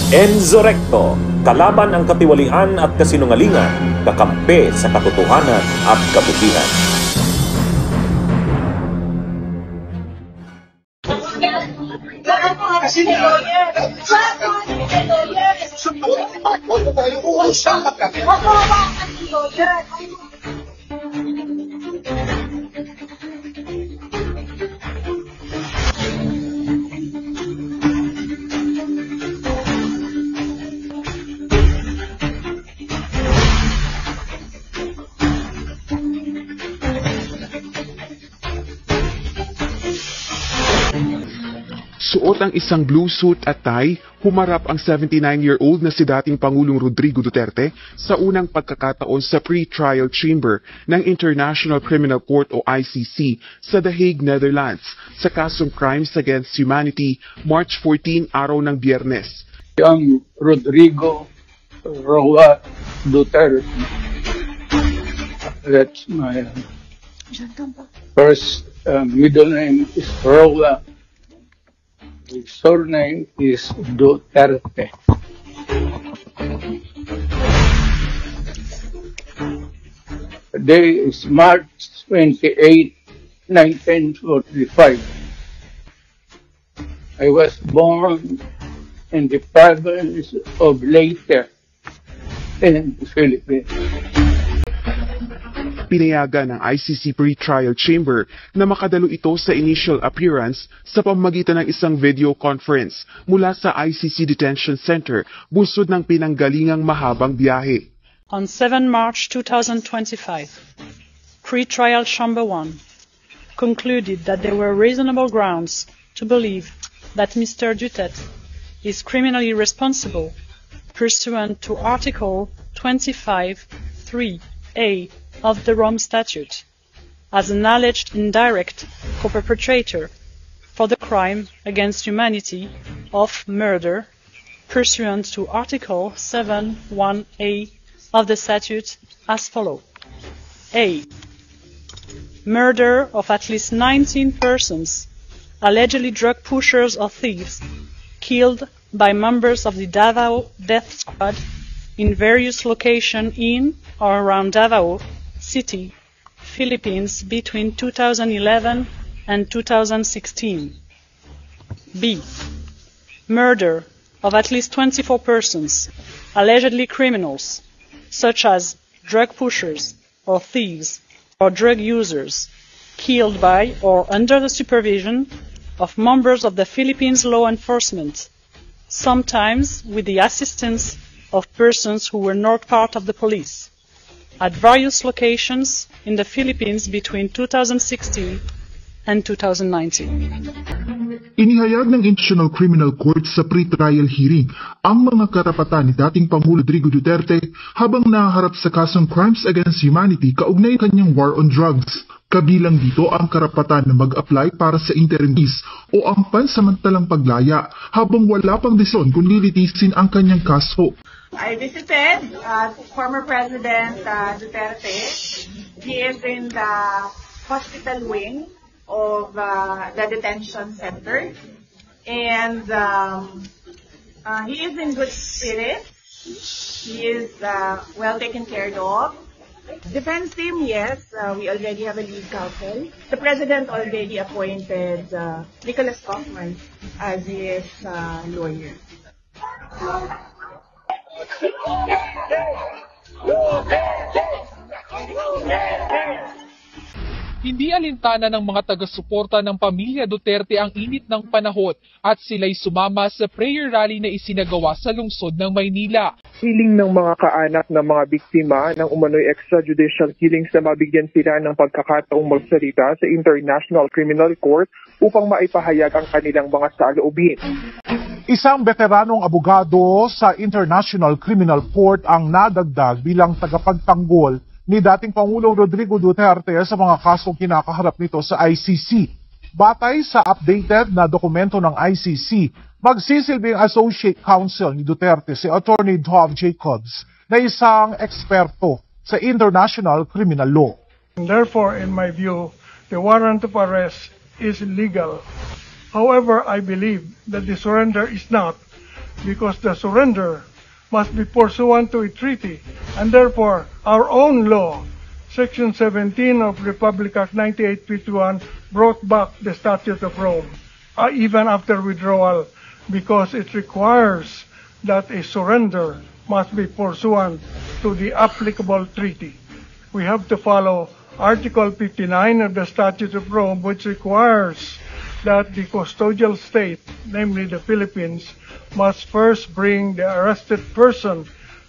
Enzo Recto, kalaban ang katiwalian at kasinungalingan, kakampi sa katotohanan at kabutihan. Suot ang isang blue suit at tie, humarap ang 79-year-old na si dating Pangulong Rodrigo Duterte sa unang pagkakataon sa pre-trial chamber ng International Criminal Court o ICC sa The Hague, Netherlands, sa kasong Crimes Against Humanity, March 14, araw ng Biyernes. Ang Rodrigo Roa Duterte. That's my first middle name is Roa. His surname is Duterte. Today is March 28, 1945. I was born in the province of Leyte in the Philippines. Pinayagan ng ICC pre-trial chamber na makadalo ito sa initial appearance sa pamamagitan ng isang video conference mula sa ICC Detention Center, bunsod ng pinanggalingang mahabang biyahe. On 7 March 2025, pre-trial chamber 1 concluded that there were reasonable grounds to believe that Mr. Duterte is criminally responsible pursuant to Article 25(3)(a) of the Rome Statute as an alleged indirect co-perpetrator for the crime against humanity of murder pursuant to Article 7(1)(a) of the statute as follows. A. Murder of at least 19 persons, allegedly drug pushers or thieves, killed by members of the Davao Death Squad in various locations in or around Davao City, Philippines between 2011 and 2016. B. Murder of at least 24 persons, allegedly criminals, such as drug pushers or thieves or drug users, killed by or under the supervision of members of the Philippines law enforcement, sometimes with the assistance of persons who were not part of the police, at various locations in the Philippines between 2016 and 2019. Inihayag ng International Criminal Court sa pre-trial hearing ang mga karapatan ni dating Pangulo Rodrigo Duterte habang nahaharap sa kasong Crimes Against Humanity kaugnay kanyang war on drugs. Kabilang dito ang karapatan na mag-apply para sa interim release o ang pansamantalang paglaya habang wala pang desisyon kung lilitisin ang kanyang kaso. I visited former President Duterte. He is in the hospital wing of the detention center, and he is in good spirits. He is well taken care of. Defense team, yes, we already have a lead counsel. The President already appointed Nicholas Kaufman as his lawyer. Hindi alintana ng mga taga-suporta ng pamilya Duterte ang init ng panahon at sila'y sumama sa prayer rally na isinagawa sa lungsod ng Maynila. Hiling ng mga kaanak ng mga biktima ng umano'y extrajudicial killings na mabigyan sila ng pagkakataong magsalita sa International Criminal Court upang maipahayag ang kanilang mga saloobin. Isang veteranong abogado sa International Criminal Court ang nadagdag bilang tagapagtanggol ni dating Pangulong Rodrigo Duterte sa mga kasong kinakaharap nito sa ICC. Batay sa updated na dokumento ng ICC, magsisilbing Associate Counsel ni Duterte si Attorney Dov Jacobs na isang eksperto sa international criminal law. Therefore, in my view, the warrant of arrest is illegal. However, I believe that the surrender is not, because the surrender must be pursuant to a treaty, and therefore our own law, Section 17 of Republic Act 9851, brought back the Statute of Rome, even after withdrawal, because it requires that a surrender must be pursuant to the applicable treaty. We have to follow Article 59 of the Statute of Rome, which requires that the custodial state, namely the Philippines, must first bring the arrested person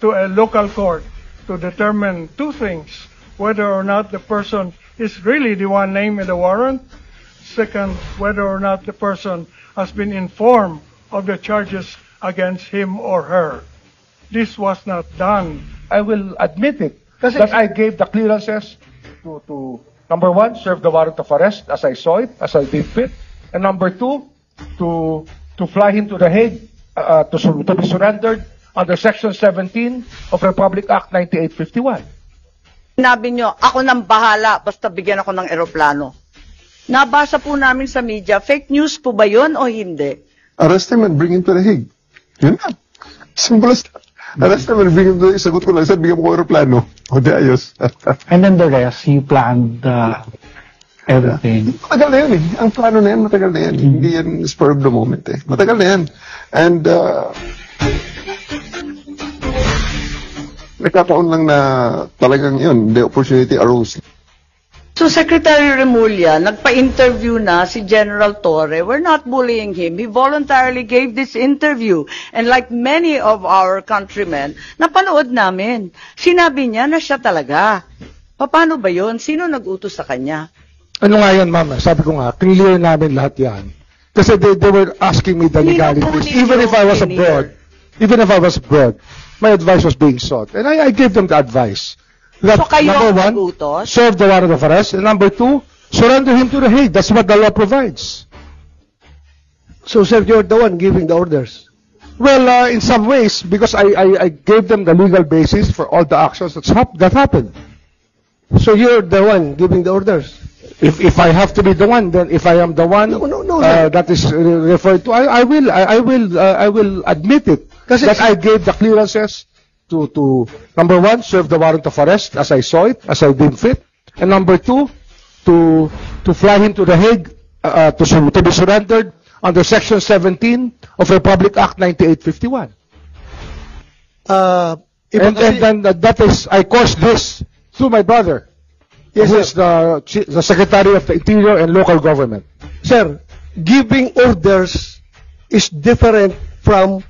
to a local court to determine two things: whether or not the person is really the one named in the warrant. Second, whether or not the person has been informed of the charges against him or her. This was not done. I will admit it, that I gave the clearances to number one, serve the warrant of arrest as I saw it, as I did fit, and number two, to fly him to The Hague, to be surrendered under Section 17 of Republic Act 9851. Sinabi nyo, ako nang bahala, basta bigyan ako ng eroplano. Nabasa po namin sa media, fake news po ba yun o hindi? Arrest him and bring him to The Hague. Yun na. Simple as that. Arrest him and bring him to The Hague. Sagot ko lang, sir, bigyan mo ko aeroplano. O di ayos. And then the rest, you planned everything. Matagal na yun eh. Ang plano na yan, matagal na yan. Hindi yan spur of the moment eh. Matagal na yan. And nagkataon lang na talagang yun, the opportunity arose. So Secretary Remulla, nagpa-interview na si General Torre. We're not bullying him. He voluntarily gave this interview. And like many of our countrymen, napanood namin. Sinabi niya na siya talaga. Paano ba yun? Sino nag-utos sa kanya? Ano nga yan, mama? Sabi ko nga, clear namin lahat yan. Kasi they were asking me the legalities. Even if I was abroad, my advice was being sought. And I gave them the advice. That, so kayo number one, nag-utos? serve the warrant of arrest. And number two, surrender him to The Hague. That's what the law provides. So, sir, you're the one giving the orders? Well, in some ways, because I gave them the legal basis for all the actions that happened. So you're the one giving the orders? If I have to be the one, then if I am the one that is referred to, I will admit it. That I gave the clearances to number one, serve the warrant of arrest as I saw it, as I deemed fit, and number two, to fly him to The Hague to be surrendered under Section 17 of Republic Act 9851. And that is, I caused this through my brother, who is the Secretary of the Interior and Local Government. Sir, giving orders is different from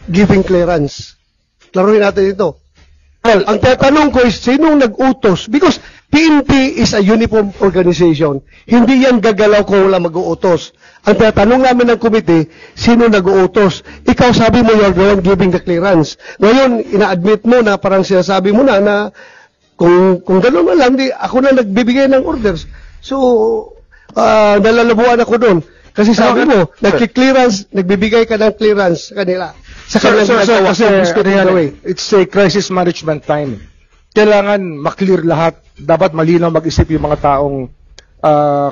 giving clearance. Laruin natin ito. Well, ang tatanong ko is, sinong nag-utos? Because PNP is a uniform organization. Hindi yan gagalaw kung wala mag-uutos. Ang tatanong namin ng committee, sino nag-uutos? Ikaw sabi mo, you're the one giving the clearance. Ngayon, ina-admit mo na, parang sinasabi mo na kung gano'n na lang, ako na nagbibigay ng orders. So, nalalabuan ako doon. Kasi sabi mo, nagki-clearance, nagbibigay ka ng clearance sa kanila. It's a crisis management time. Kailangan maklear lahat. Dapat malinaw mag-isip yung mga taong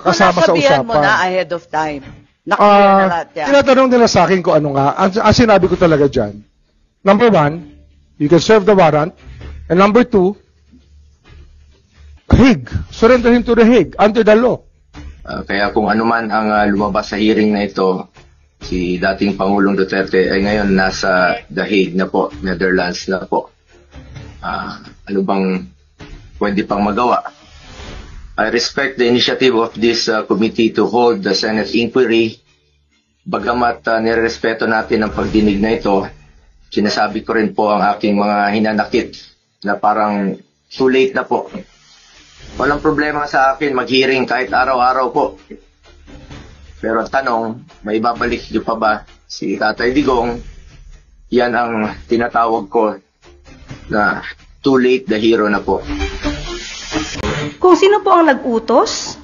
kasama sa usapan. Mo na ahead of time. Naklear na lahat yan. Tinatanong nila sa akin kung ano nga. Ang sinabi ko talaga dyan, number one, you can serve the warrant. And number two, Hague. Surrender him to The Hague under the law. Kaya kung ano man ang lumabas sa hearing na ito, si dating Pangulong Duterte ay ngayon nasa The Hague na po, Netherlands na po. Ano bang pwede pang magawa? I respect the initiative of this committee to hold the Senate inquiry. Bagamat nirespeto natin ang pagdinig na ito, sinasabi ko rin po ang aking mga hinanakit na parang too late na po. Walang problema sa akin mag-hearing kahit araw-araw po. Pero ang tanong, may babalik niyo pa ba si Tatay Digong? Yan ang tinatawag ko na too late the hero na po. Kung sino po ang nag-utos,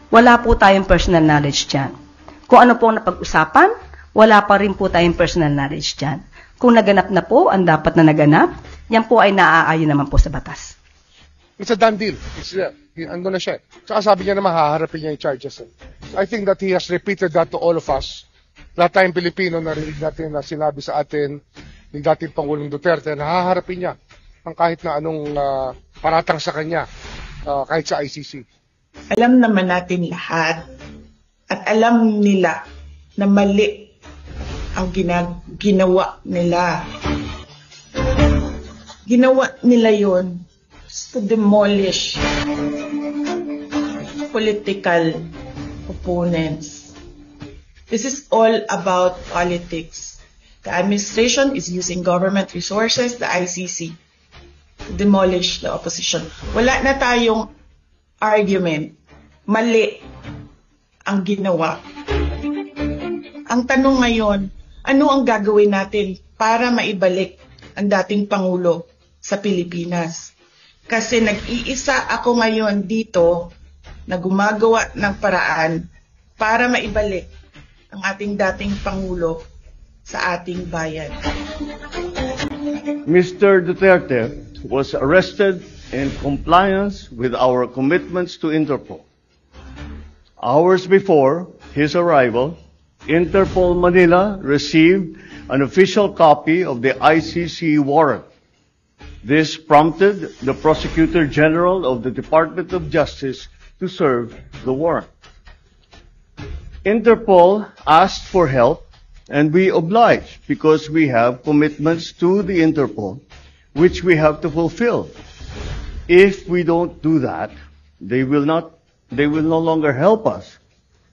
wala po tayong personal knowledge dyan. Kung ano po ang napag-usapan, wala pa rin po tayong personal knowledge dyan. Kung naganap na po ang dapat na naganap, yan po ay naaayon naman po sa batas. It's a done deal. Ando na siya. Tsaka sabi niya na mahaharapin niya yung charges. I think that he has repeated that to all of us lahat tayong Pilipino narinig natin na sinabi sa atin ni dating Pangulong Duterte na haharapin niya ang kahit na anong paratang sa kanya kahit sa ICC. Alam naman natin lahat at alam nila na mali ang ginawa nila. Ginawa nila yon to demolish political opponents. This is all about politics. The administration is using government resources, the ICC, to demolish the opposition. Wala na tayong argument. Mali ang ginawa. Ang tanong ngayon, ano ang gagawin natin para maibalik ang dating Pangulo sa Pilipinas? Kasi nag-iisa ako ngayon dito na gumagawa ng paraan para maibalik ang ating dating Pangulo sa ating bayan. Mr. Duterte was arrested in compliance with our commitments to Interpol. Hours before his arrival, Interpol Manila received an official copy of the ICC warrant. This prompted the Prosecutor General of the Department of Justice to serve the warrant. Interpol asked for help, and we obliged because we have commitments to the Interpol, which we have to fulfill. If we don't do that, they will no longer help us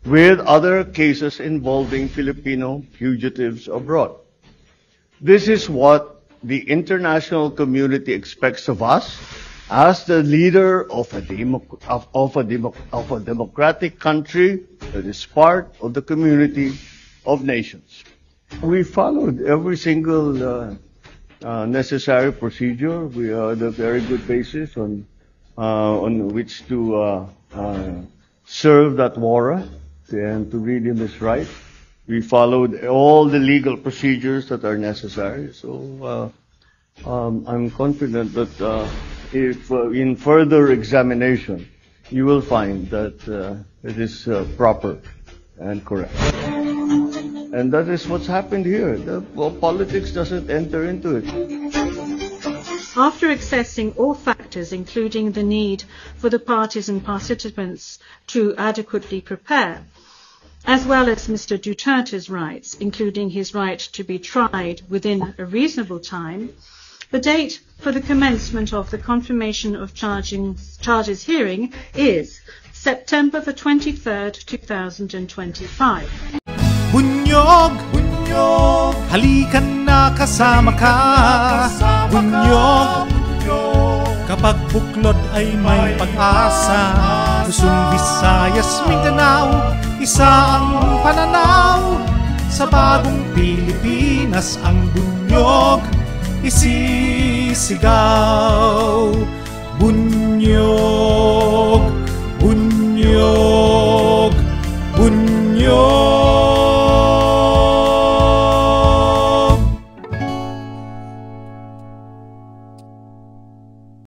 with other cases involving Filipino fugitives abroad. This is what the international community expects of us as the leader of a democratic country that is part of the community of nations. We followed every single necessary procedure. We had a very good basis on which to serve that warrant and to read him his right. We followed all the legal procedures that are necessary. So I'm confident that if in further examination, you will find that it is proper and correct. And that is what's happened here. Politics doesn't enter into it. After assessing all factors, including the need for the parties and participants to adequately prepare, as well as Mr. Duterte's rights, including his right to be tried within a reasonable time, the date for the commencement of the confirmation of charges hearing is September the 23rd, 2025. Bunyog, bunyog, halikan na kasama ka. Bunyog, kapag buklod ay may pag-asa. Luzon, Visayas, Mindanao, isa ang pananaw. Sa bagong Pilipinas ang bunyog isisigaw. Bunyog, bunyog.